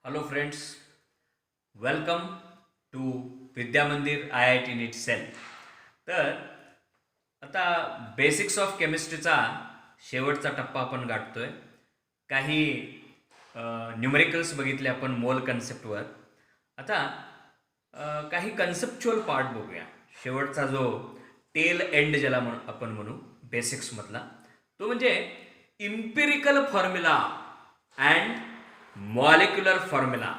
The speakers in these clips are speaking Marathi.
Hello friends, welcome to विद्या मंदिर IIT NEET सेल. तर आता बेसिक्स ऑफ केमिस्ट्रीचा शेवटचा टप्पा आपण गाठतोय. काही न्यूमेरिकल्स बघितले आपण मोल कन्सेप्टवर. आता काही कन्सेप्च्युअल पार्ट बघूया. शेवटचा जो टेल एंड ज्याला आपण म्हणू बेसिक्समधला, तो म्हणजे empirical formula and molecular formula.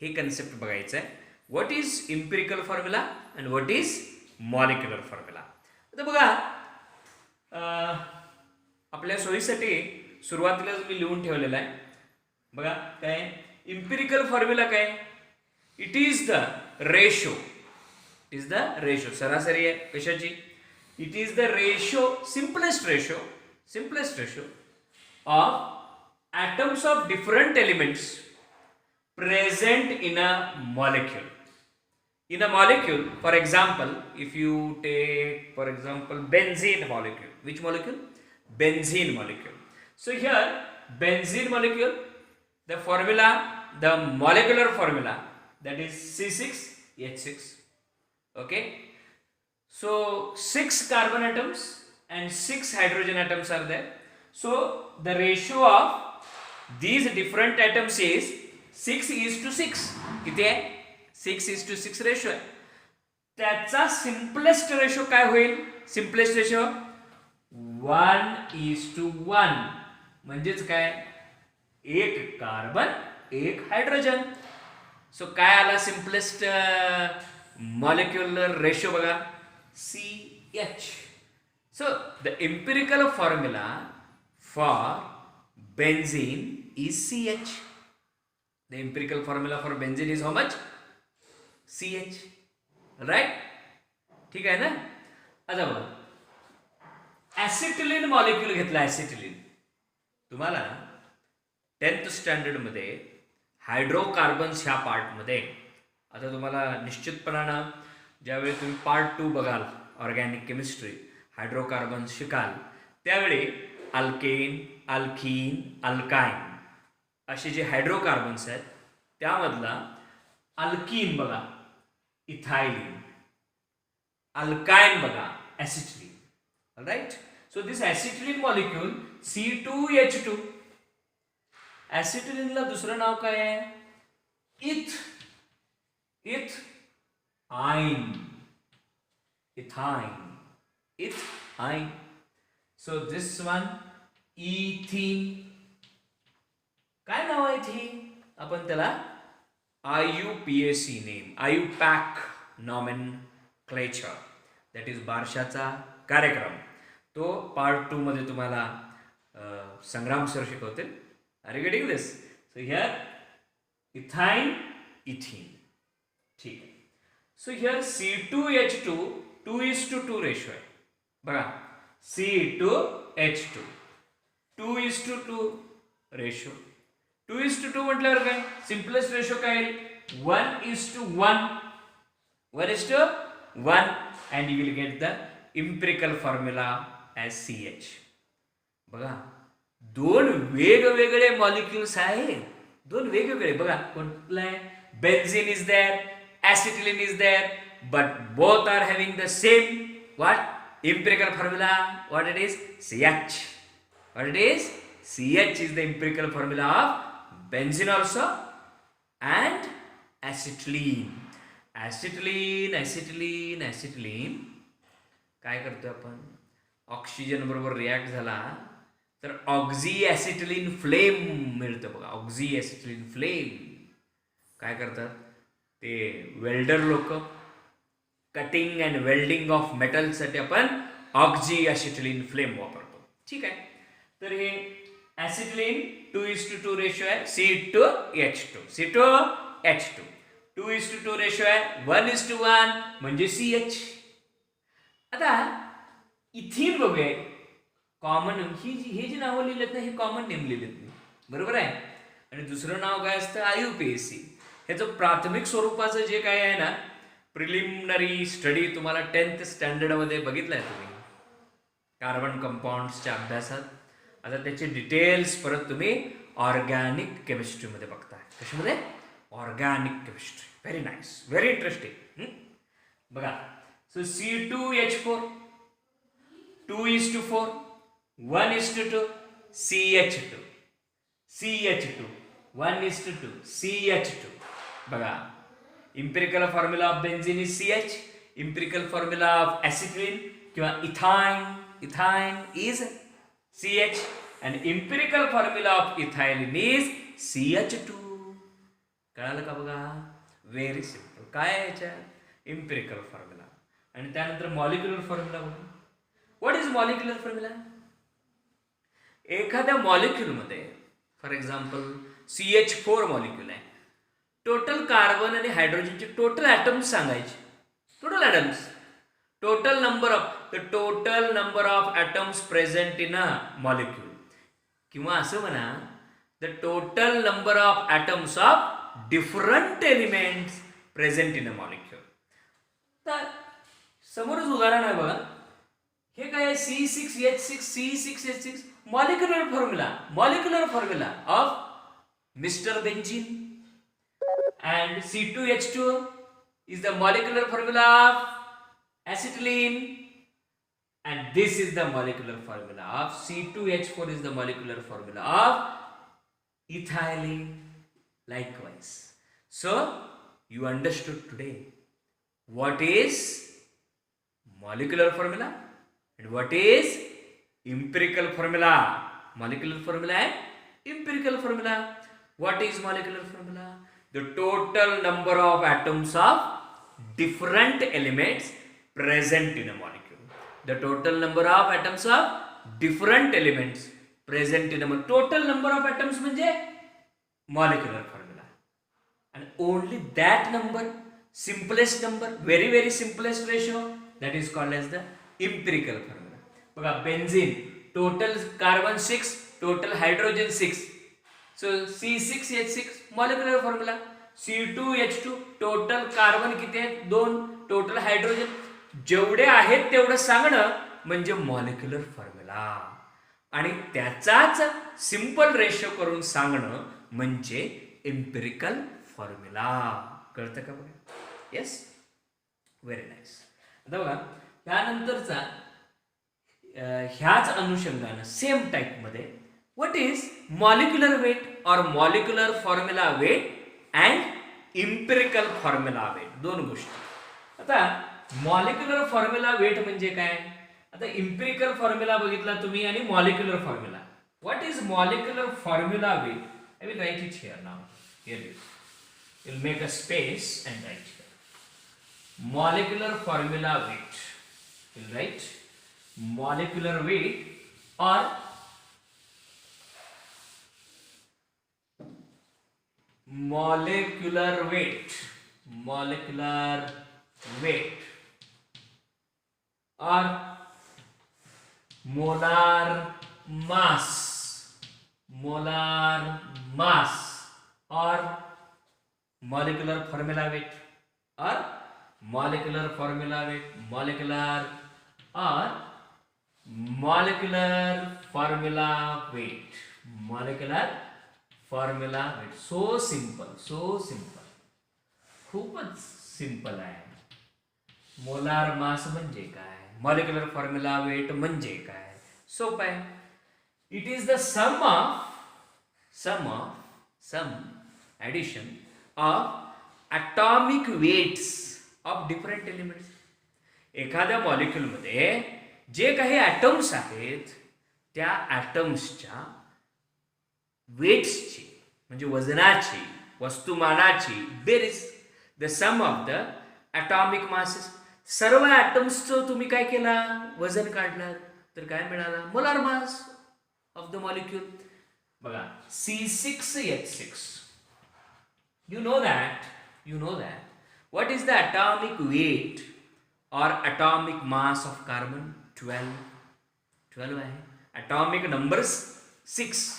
हे कन्सेप्ट बघायचं आहे. What is empirical formula and what is molecular formula. आता बघा, आपल्या सोयीसाठी सुरुवातीलाच मी लिहून ठेवलेलं आहे. बघा काय इम्पिरिकल फॉर्म्युला काय. It is the ratio. It is the ratio. सरासरी आहे कशाची. It is the ratio, simplest ratio of atoms of different elements present in a molecule. In a molecule, for example, if you take for example benzene molecule. Which molecule? Benzene molecule. So here benzene molecule, the formula, the molecular formula, that is C6H6. Okay, so 6 carbon atoms and 6 hydrogen atoms are there. So the ratio of these different atoms is 6:6. किती आहे? 6:6 रेशो आहे. त्याचा सिम्पलेस्ट रेशो काय होईल? Simplest ratio 1:1. म्हणजेच काय, एक कार्बन एक हायड्रोजन. सो काय आला सिम्पलेस्ट मॉलिक्युलर रेशो बघा, CH. So the empirical formula for benzene is CH. The empirical formula for benzene is how much? CH. Right? ठीक आहे ना. आता बघा, ऍसिटिलीन मॉलिक्यूल घेतला. ऍसिटिलीन तुम्हाला 10th स्टँडर्ड मध्ये हायड्रोकार्बन्स ह्या पार्टमध्ये, आता तुम्हाला निश्चितपणानं ज्यावेळी तुम्ही पार्ट 2 बघाल ऑर्गॅनिक केमिस्ट्री, हायड्रोकार्बन्स शिकाल, त्यावेळी अल्केन, अल्कीन, अल्काइन असे जे हायड्रोकार्बन्स आहेत त्यामधला अल्कीन बघा इथायलिन, अल्काइन बघा acetylene. Right. So this acetylene molecule C2H2. ऍसिटिलीनला दुसरं नाव काय आहे? Ethyne. So this one ethene. काय नाव आहे इथेन? आपण त्याला IUPAC name, IUPAC nomenclature, that is बारशाचा कार्यक्रम. तो पार्ट 2 मध्ये तुम्हाला संग्राम सर शिकवतील. Are you getting this? So here ethyne, ethene. ठीक आहे. सो हियर C2H2 2:2 रेशो आहे. बघा, C2H2 2:2 रेशो. 2:2 म्हटल्यावर काय, सिम्पलेस्ट रेशो काय येईल? 1:1. 1:1 and you will get the empirical formula as CH. बघा, दोन वेगवेगळे मॉलिक्युल्स आहेत. दोन वेगवेगळे बघा, कोणतं आहे? Benzene is there, acetylene is there, but both are having the same what empirical formula. What it is? CH. What it is? CH is the empirical formula of benzene also and acetylene. Acetylene काय करतोय आपण? ऑक्सिजन बरोबर रिॲक्ट झाला तर ऑक्झी ऍसिटिलीन फ्लेम मिळतं बघा. ऑक्झी ऍसिटिलीन फ्लेम काय करतात ते वेल्डर लोक, कटिंग अँड वेल्डिंग ऑफ मेटलसाठी आपण ऑक्झी ऍसिटिलीन फ्लेम वापरतो. ठीक आहे. तर हे ऍसिटिलीन 2:2 रेशो आहे. C2H2 2:2 रेशो आहे. 1:1 म्हणजे CH. आता इथीन बघूया. कॉमन हे जी नावं लिहिलेत ना, हे कॉमन नेम लिहिलेत मी, बरोबर आहे. आणि दुसरं नाव काय असतं? IUPAC. ह्याचं प्राथमिक स्वरूपाचं जे काय आहे ना, प्रिलिमिनरी स्टडी तुम्हाला 10th स्टँडर्ड मध्ये बघितलाय तुम्ही कार्बन कंपाऊंड्सच्या अभ्यासात. आता त्याचे डिटेल्स परत तुम्ही ऑर्गॅनिक केमिस्ट्रीमध्ये बघताय. कशामध्ये? Organic chemistry. Very nice, very interesting. बघा, so C2H4 2:4 1:2 CH2 CH2 1:2 CH2. बघा, empirical formula of benzene is CH, empirical formula of acetylene किंवा ethyne is CH, and empirical formula of ethylene is CH2. कळालं का? बघा, व्हेरी सिम्पल. काय आहे याच्यात? Empirical formula. आणि त्यानंतर मॉलिक्युलर फॉर्म्युला बघा. What is molecular formula? एखाद्या मॉलिक्युलमध्ये फॉर एक्झाम्पल CH4 मॉलिक्युल आहे, टोटल कार्बन आणि हायड्रोजनचे टोटल ॲटम्स सांगायचे. Total atoms, total number of atoms present in a molecule, किंवा असं म्हणा the total number of atoms of different elements present in a molecule. तर समोरच उदाहरण आहे बघा, हे काय आहे? C6H6 molecular formula of Mr. Benzene, and C2H2 is the molecular formula of acetylene, and this is the molecular formula of C2H4 is the molecular formula of ethylene. Likewise, so you understood today what is molecular formula and what is empirical formula. Molecular formula and empirical formula. What is molecular formula? The total number of atoms of different elements present in a molecule. The total number of atoms of different elements present in a molecule. Total number of atoms म्हणजे molecular formula. And only that number, simplest number, very simplest ratio, that is called as the empirical formula. बघा, benzene, total carbon 6, total hydrogen 6. So C6H6 molecular formula. C2H2 total carbon किती आहेत? 2. टोटल हायड्रोजन जेवढे आहेत तेवढं सांगणं म्हणजे मॉलिक्युलर फॉर्म्युला, आणि त्याचाच सिंपल रेशो करून सांगणं म्हणजे एम्पिरिकल फॉर्म्युला. कळतं का? बघा, येस, व्हेरी नाईस. आता बघा, त्यानंतरचा ह्याच अनुषंगानं सेम टाईपमध्ये what is molecular weight or molecular formula weight and empirical formula weight, दोन गोष्टी. आता मॉलिक्युलर फॉर्म्युला वेट म्हणजे काय? आता इम्पेरिकल फॉर्म्युला बघितला तुम्ही आणि molecular formula. What is molecular formula weight? I will write it here now. Here you will make a space and write here molecular formula weight. Will write molecular weight or molecular weight or molar mass or molecular formula weight or molecular formula weight, molecular or molecular formula weight, molecular formula weight. So simple, खूपच सिंपल आहे. मोलार मास म्हणजे काय? मॉलिक्युलर फॉर्म्युला वेट म्हणजे काय? सोपं आहे. It is the sum addition of atomic weights of different elements. एखाद्या मॉलिक्युलमध्ये जे काही ॲटम्स आहेत त्या ॲटम्सच्या वेट्सची म्हणजे वजनाची, वस्तुमानाची बेरीज, the sum of the atomic masses. सर्व ॲटम्सचं तुम्ही काय केला? वजन काढलं तर काय मिळाला? Molar mass of the molecule. बघा, C6H6, you know that what is the atomic weight or atomic mass of carbon? 12 आहे. atomic numbers 6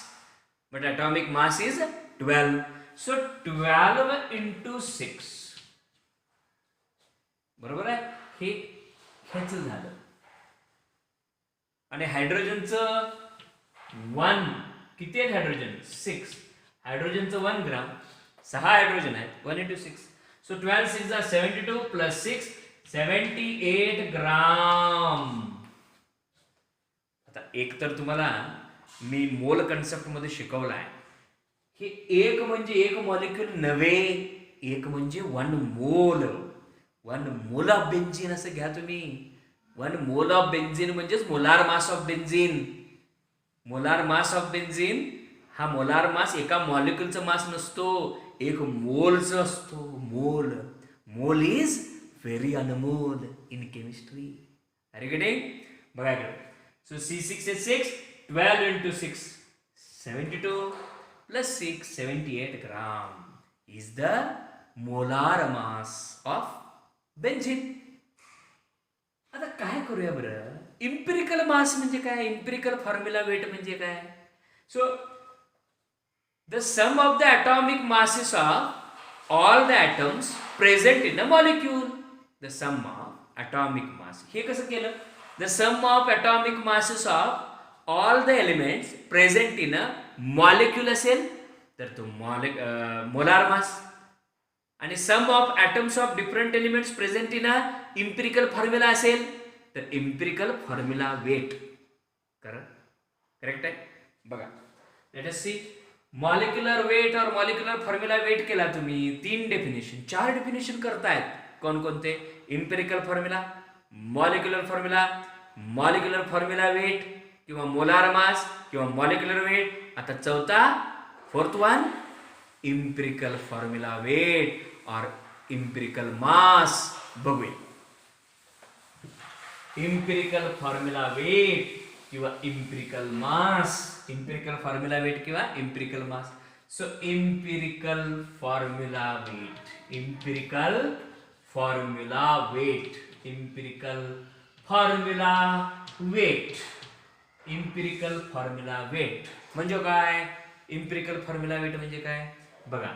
but atomic mass is 12. So 12 into 6, बरोबर आहे. हे ह्याच झालं. आणि हायड्रोजनचं 1 किती आहे? हायड्रोजन 6. हायड्रोजनचं 1 ग्राम 6 हायड्रोजन आहेत 1:6. सो 12 6 72 प्लस 6 78 ग्राम. आता एक तर तुम्हाला मी मोल कन्सेप्ट मध्ये शिकवला आहे की एक म्हणजे एक मॉलिक्यूल नव्हे, एक म्हणजे 1 मोल. 1 मोल ऑफ बेन्झीन असं घ्या तुम्ही. 1 मोल ऑफ बेन्झीन म्हणजेच molar mass of benzene. Molar mass of benzene हा मोलार मास एका मॉलिक्यूलचा मास नसतो, एक मोलचं असतो. मोल. Mole is very Anmol in chemistry. अरे गेटिंग? बघा इकडे. So C6 is 6, 12 into 6 72 plus 6 78 gram is the molar mass of benzene. आता काय करूया बरं? इम्पिरिकल मास म्हणजे काय? इम्पिरिकल फॉर्म्युला वेट म्हणजे काय? So the sum of the atomic masses of all the atoms present in a molecule. The sum of atomic mass. हे कसं केलं? The sum of atomic masses of all the elements present in a molecule असेल तर तो मोलार मास. आणि सम of atoms of different elements present in a empirical formula असेल तर empirical formula weight. करेक्ट आहे? बघा, let us see. Molecular weight or molecular formula weight केला तुम्ही, 3 डेफिनेशन 4 डेफिनेशन करतायत. कोणकोणते? Empirical formula, molecular formula, molecular formula weight किंवा मोलार मास किंवा मॉलिक्युलर वेट. आता चौथा, fourth one, empirical formula weight or empirical mass. बघूया इम्पिरिकल फॉर्म्युला वेट किंवा empirical mass. Empirical formula weight किंवा empirical mass. So empirical formula weight, empirical formula weight, empirical formula weight, empirical formula weight म्हणजे काय? इम्पिरिकल फॉर्म्युला वेट म्हणजे काय? बघा,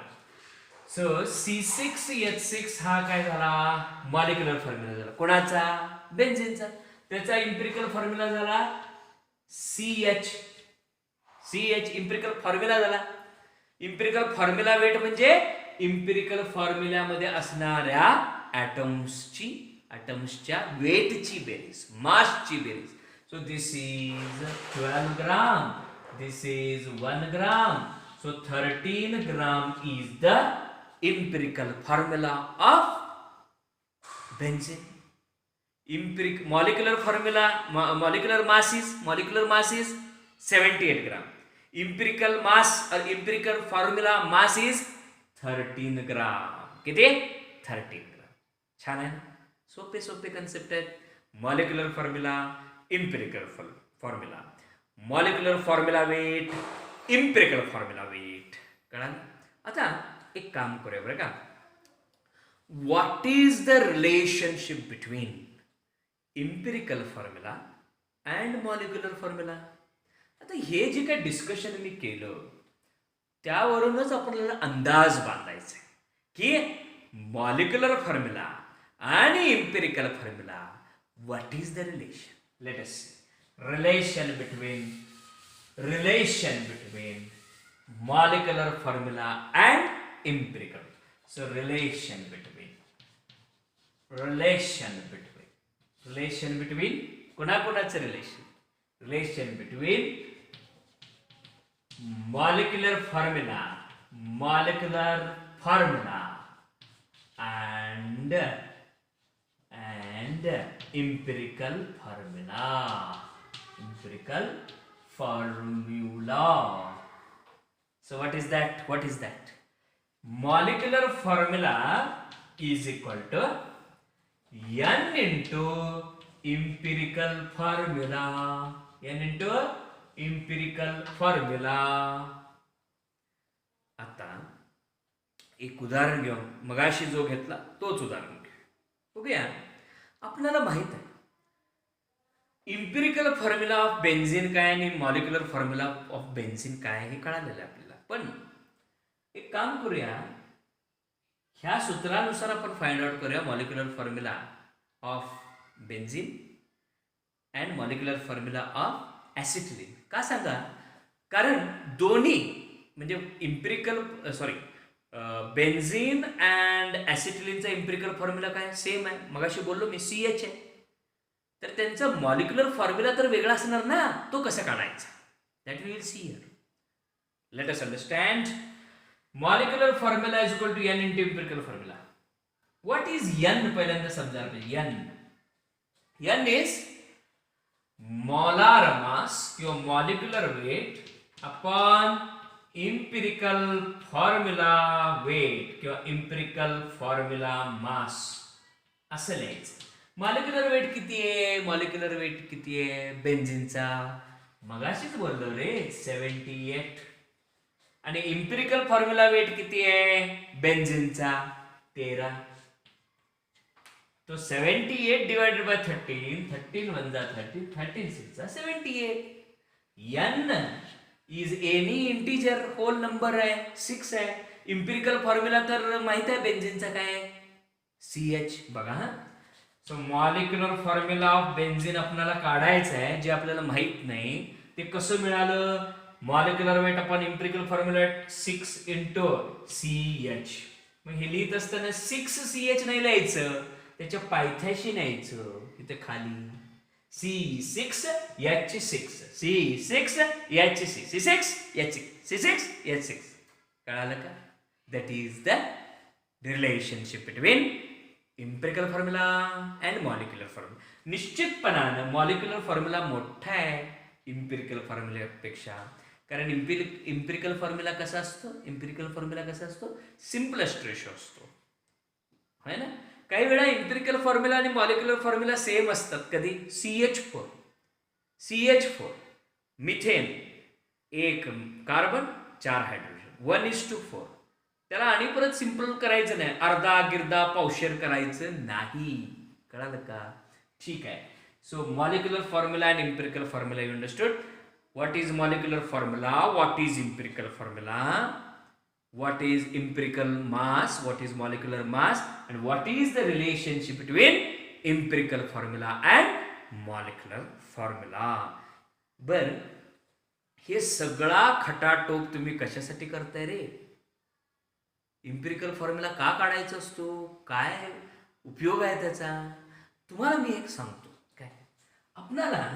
सो C6H6 हा काय झाला? मॉलिक्युलर फॉर्म्युला झाला. कोणाचा? बेन्झीनचा. त्याचा इम्पिरिकल फॉर्म्युला झाला CH. इम्पिरिकल फॉर्म्युला झाला. इम्पिरिकल फॉर्म्युला वेट म्हणजे इम्पिरिकल फॉर्म्युल्यामध्ये असणाऱ्या ॲटम्सच्या वेटची बेरीज, मासची बेरीज. So this is 12 gram, this is 1 gram. So 13 gram is the empirical formula of benzene. Molecular formula, molecular mass is 78 gram. Empirical mass or empirical formula mass is 13 gram. किती? 13 ग्राम. छान आहे ना? सोपे सोपे कन्सेप्ट आहेत. Molecular formula, empirical formula, molecular formula weight, empirical formula weight. कळालं? आता एक काम करूया बरं का. What is the relationship between empirical formula and molecular formula? आता हे जे काही डिस्कशन मी केलं त्यावरूनच आपल्याला अंदाज बांधायचा आहे की मॉलिक्युलर फॉर्म्युला आणि empirical formula, what is the relation? Let us see. Relation between molecular formula and empirical. So relation between कोणाकोणाचं relation? Relation between molecular formula and empirical formula. So what is that? Molecular formula is equal to n into empirical formula. आता एक उदाहरण घेऊ. मगाशी जो घेतला तोच उदाहरण घेऊ. बघूया. आपल्याला माहित आहे इम्पिरिकल फॉर्म्युला ऑफ बेन्झीन काय आणि मॉलिक्युलर फॉर्म्युला ऑफ बेन्झीन काय हे कळालेलं आहे आपल्याला. पण एक काम करूया, ह्या सूत्रानुसार आपण फाइंड आउट करूया molecular formula of benzene and molecular formula of acetylene. का सांगा? कारण दोन्ही म्हणजे बेन्झिन अँड ॲसिटिलिनचा इम्पिरिकल फॉर्म्युला काय सेम आहे. मगाशी बोललो मी CH आहे. तर त्यांचा मॉलिक्युलर फॉर्म्युला तर वेगळा असणार ना, तो कसा काढायचा that we will see here. Let us understand. Molecular formula is equal to n into empirical formula. What is n पहिल्यांदा समजायला पाहिजे. एन इज मोलार मास किंवा molecular weight upon empirical formula weight किंवा इम्पिरिकल फॉर्म्युला मास असं लिहायचं. मॉलिक्युलर वेट किती आहे, मॉलिक्युलर वेट किती आहे बेन्झिनचा, मगाशीच बोललो रे 78. आणि इम्पिरिकल फॉर्म्युला वेट किती आहे बेन्झिनचा 13. तो 78 डिवाइडेड बाय 13, 13 1 जा 13, 13 6 जा 78. n is any integer whole number आहे 6 आहे. इम्पिरिकल फॉर्म्युला तर माहित आहे बेन्झिनचा काय आहे CH. बघा हा. So molecular formula of benzene आपल्याला काढायचं आहे, जे आपल्याला माहित नाही ते कसं मिळालं. Molecular weight upon empirical formula 6 into CH. मग हे लिहित असताना 6CH नाही लिहायचं, त्याच्या पायथ्याशी न्यायचं इथे खाली. C6H6 C6H6 C6H6 C6H6. कळालं का. That is the relationship between empirical formula and molecular formula. निश्चितपणानं मॉलिक्युलर फॉर्म्युला मोठा आहे इम्पिरिकल फॉर्म्युलापेक्षा. कारण इम्पिरिकल फॉर्म्युला कसा असतो, इम्पिरिकल फॉर्म्युला कसा असतो सिम्पलेस्ट रेशो असतो है ना. काही वेळा इम्पिरिकल फॉर्म्युला आणि मॉलिक्युलर फॉर्म्युला सेम असतात. कधी CH4 मिथेन 1 कार्बन 4 हायड्रोजन 1:4. त्याला आणि परत सिंपल करायचं नाही, अर्धा गिरदा पावशेर करायचं नाही. कळालं का. ठीक आहे. So molecular formula and empirical formula you understood. What is molecular formula, what is empirical formula, what is empirical mass, what is molecular mass, and what is the relationship between empirical formula and molecular formula. बर, हे सगळा खटाटोप तुम्ही कशासाठी करताय रे. इम्पिरिकल फॉर्म्युला का काढायचा असतो, काय उपयोग आहे त्याचा, तुम्हाला मी एक सांगतो. काय आपणाला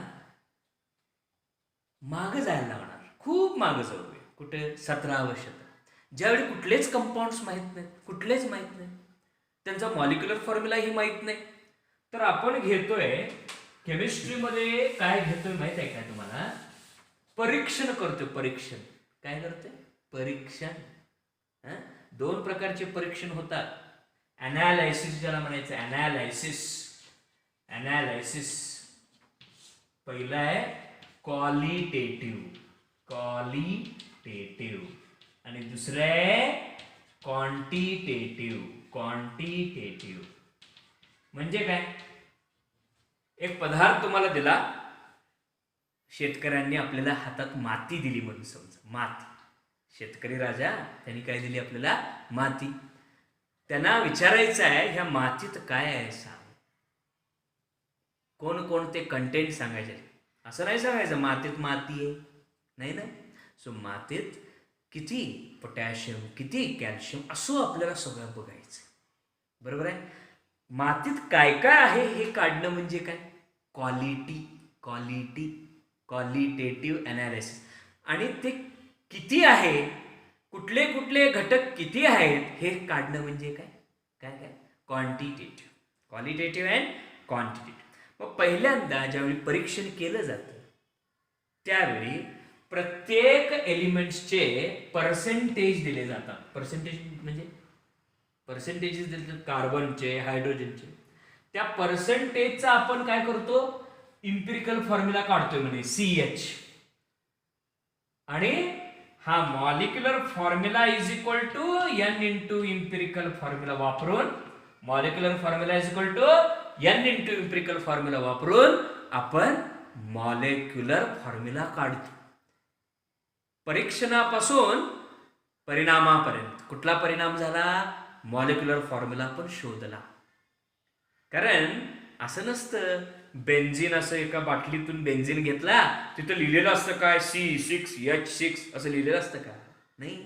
मागं जायला लागणार, खूप मागं जाऊया. कुठे 17व्या शतकात, ज्यावेळी कुठलेच कंपाऊंड्स माहीत नाहीत, कुठलेच माहीत नाही, त्यांचा मॉलिक्युलर फॉर्म्युलाही माहीत नाही. तर आपण घेतोय केमिस्ट्रीमध्ये काय घेतोय माहित आहे का तुम्हाला, परीक्षण करतोय. परीक्षण काय करतोय, परीक्षण. 2 प्रकारचे परीक्षण होतात. अनालायसिस ज्याला म्हणायचं, अनालायसिस पहिला आहे क्वालिटेटिव्ह आणि दुसरं आहे क्वांटिटेटिव्ह. म्हणजे काय, एक पदार्थ तुम्हाला दिला, शेतकऱ्यांनी आपल्याला हातात माती दिली म्हणून समजा. माती, शेतकरी राजा त्यांनी काय दिली आपल्याला, माती. त्यांना विचारायचं आहे ह्या मातीत काय आहे सांग, कोणकोणते कंटेंट सांगायचे. असं नाही सांगायचं मातीत माती आहे, नाही ना. सो मातीत किती पोटॅशियम, किती कॅल्शियम, असं आपल्याला सगळं बघायचं. बरोबर आहे. मातीत काय काय आहे हे काढणं म्हणजे काय, क्वालिटेटिव्ह अनालिसिस. आणि ते किती आहे, कुठले कुठले घटक किती आहेत हे काढणं म्हणजे काय, क्वालिटेटिव्ह अँड क्वांटिटेटिव्ह. मग पहिल्यांदा ज्यावेळी परीक्षण केलं जातं त्यावेळी प्रत्येक एलिमेंट्सचे पर्सेंटेज दिले जातात. पर्सेंटेज म्हणजे पर्सेंटेजेस दिले जातात कार्बनचे, हायड्रोजनचे. त्या पर्सेंटेजचा आपण काय करतो, इम्पिरिकल फॉर्म्युला काढतोय म्हणे CH. आणि हा molecular formula is equal to n into empirical formula वापरून, molecular formula is equal to n into empirical formula वापरून आपण मॉलिक्युलर फॉर्म्युला काढतो. परीक्षणापासून परिणामापर्यंत कुठला परिणाम झाला, मॉलिक्युलर फॉर्म्युला पण शोधला. कारण असं नसतं बेन्झिन असं एका बाटलीतून बेन्झिन घेतला, तिथं लिहिलेलं असतं काय C6H6 असं लिहिलेलं असतं का, नाही.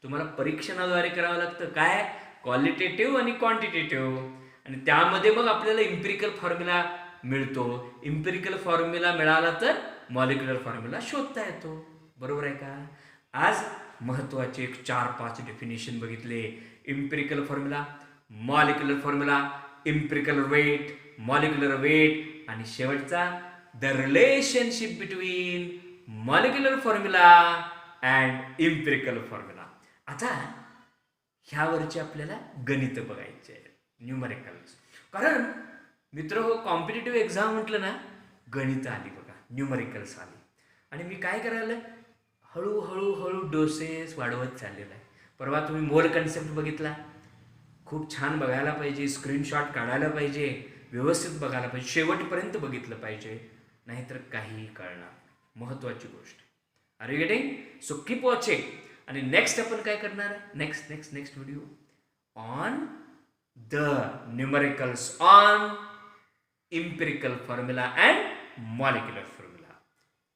तुम्हाला परीक्षणाद्वारे करावं लागतं. काय? क्वालिटेटिव्ह आणि क्वांटिटेटिव्ह. आणि त्यामध्ये मग आपल्याला इम्पिरिकल फॉर्म्युला मिळतो. इम्पिरिकल फॉर्म्युला मिळाला तर मॉलिक्युलर फॉर्म्युला शोधता येतो. बरोबर आहे का? आज महत्वाचे एक 4-5 डेफिनेशन बघितले. Empirical formula, molecular formula, empirical weight, molecular weight आणि शेवटचा the relationship between molecular formula and empirical formula. आता ह्यावरचे आपल्याला गणित बघायचे आहे, न्यूमरिकल्स. कारण मित्र हो, कॉम्पिटेटिव्ह एक्झाम म्हटलं ना, गणित आली बघा, न्यूमरिकल्स आली. आणि मी काय करायला हळूहळू डोसेस वाढवत चाललेला आहे. परवा तुम्ही मोल कन्सेप्ट बघितला, खूप छान बघायला पाहिजे, स्क्रीनशॉट काढायला पाहिजे, व्यवस्थित बघायला पाहिजे, शेवटपर्यंत बघितलं पाहिजे, नाहीतर काहीही कळणार. महत्वाची गोष्ट. Are you getting? So keep watching. आणि नेक्स्ट आपण काय करणार आहे? Next video on the numericals, on empirical formula and molecular formula.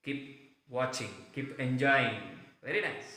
Keep watching, keep enjoying. Very nice.